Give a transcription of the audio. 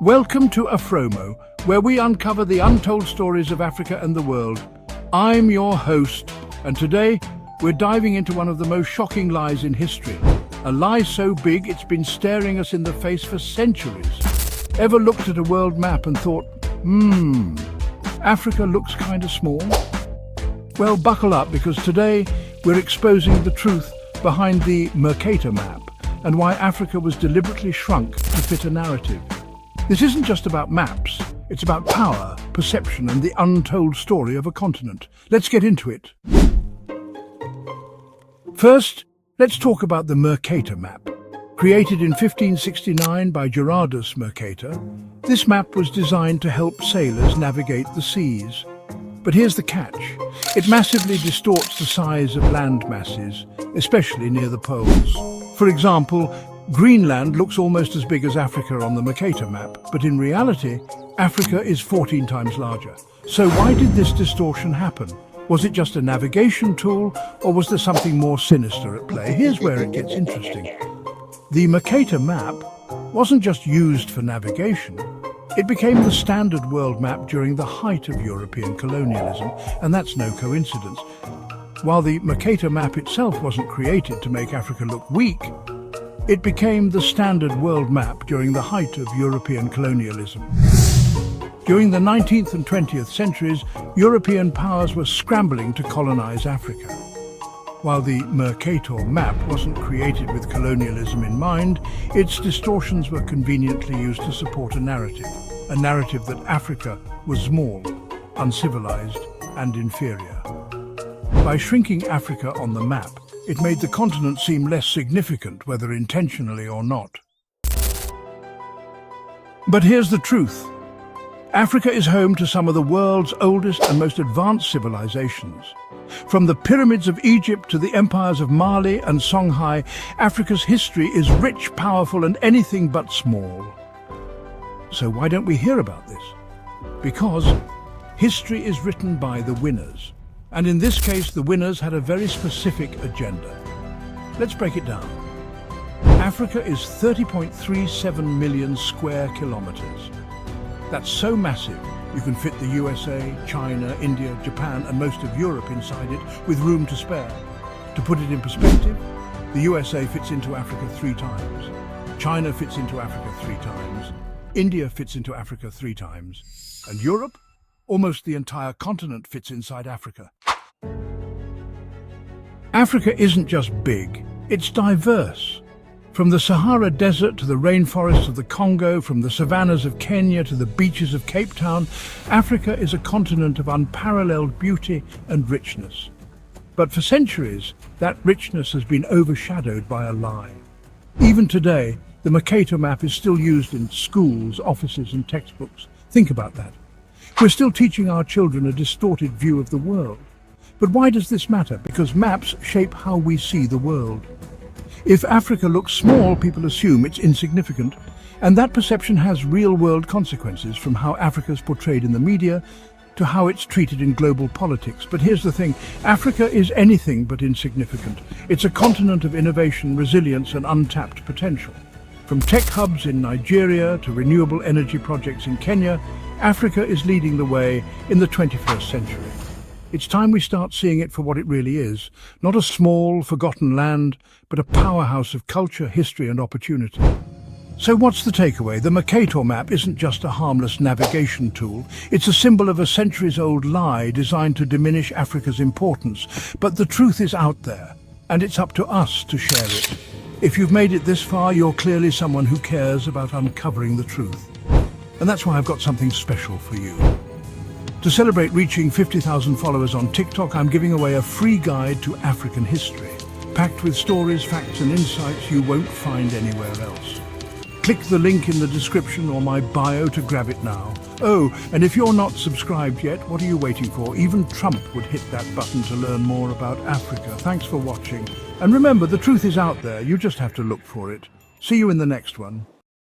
Welcome to Afromo, where we uncover the untold stories of Africa and the world. I'm your host, and today we're diving into one of the most shocking lies in history. A lie so big it's been staring us in the face for centuries. Ever looked at a world map and thought, Africa looks kind of small? Well, buckle up, because today we're exposing the truth behind the Mercator map and why Africa was deliberately shrunk to fit a narrative. This isn't just about maps, it's about power, perception, and the untold story of a continent. Let's get into it. First, let's talk about the Mercator map. Created in 1569 by Gerardus Mercator, this map was designed to help sailors navigate the seas. But here's the catch. It massively distorts the size of land masses, especially near the poles. For example, Greenland looks almost as big as Africa on the Mercator map, but in reality, Africa is 14 times larger. So why did this distortion happen? Was it just a navigation tool, or was there something more sinister at play? Here's where it gets interesting. The Mercator map wasn't just used for navigation. It became the standard world map during the height of European colonialism, and that's no coincidence. While the Mercator map itself wasn't created to make Africa look weak, it became the standard world map during the height of European colonialism. During the 19th and 20th centuries, European powers were scrambling to colonize Africa. While the Mercator map wasn't created with colonialism in mind, its distortions were conveniently used to support a narrative that Africa was small, uncivilized, and inferior. By shrinking Africa on the map, it made the continent seem less significant, whether intentionally or not. But here's the truth. Africa is home to some of the world's oldest and most advanced civilizations. From the pyramids of Egypt to the empires of Mali and Songhai, Africa's history is rich, powerful, and anything but small. So why don't we hear about this? Because history is written by the winners. And in this case, the winners had a very specific agenda. Let's break it down. Africa is 30.37 million square kilometers. That's so massive, you can fit the USA, China, India, Japan, and most of Europe inside it with room to spare. To put it in perspective, the USA fits into Africa 3 times. China fits into Africa 3 times. India fits into Africa 3 times. And Europe? Almost the entire continent fits inside Africa. Africa isn't just big, it's diverse. From the Sahara Desert to the rainforests of the Congo, from the savannas of Kenya to the beaches of Cape Town, Africa is a continent of unparalleled beauty and richness. But for centuries, that richness has been overshadowed by a lie. Even today, the Mercator map is still used in schools, offices, and textbooks. Think about that. We're still teaching our children a distorted view of the world. But why does this matter? Because maps shape how we see the world. If Africa looks small, people assume it's insignificant, and that perception has real-world consequences, from how Africa is portrayed in the media to how it's treated in global politics. But here's the thing, Africa is anything but insignificant. It's a continent of innovation, resilience, and untapped potential. From tech hubs in Nigeria to renewable energy projects in Kenya, Africa is leading the way in the 21st century. It's time we start seeing it for what it really is, not a small, forgotten land, but a powerhouse of culture, history, and opportunity. So what's the takeaway? The Mercator map isn't just a harmless navigation tool. It's a symbol of a centuries-old lie designed to diminish Africa's importance. But the truth is out there, and it's up to us to share it. If you've made it this far, you're clearly someone who cares about uncovering the truth. And that's why I've got something special for you. To celebrate reaching 50,000 followers on TikTok, I'm giving away a free guide to African history, packed with stories, facts, and insights you won't find anywhere else. Click the link in the description or my bio to grab it now. Oh, and if you're not subscribed yet, what are you waiting for? Even Trump would hit that button to learn more about Africa. Thanks for watching. And remember, the truth is out there. You just have to look for it. See you in the next one.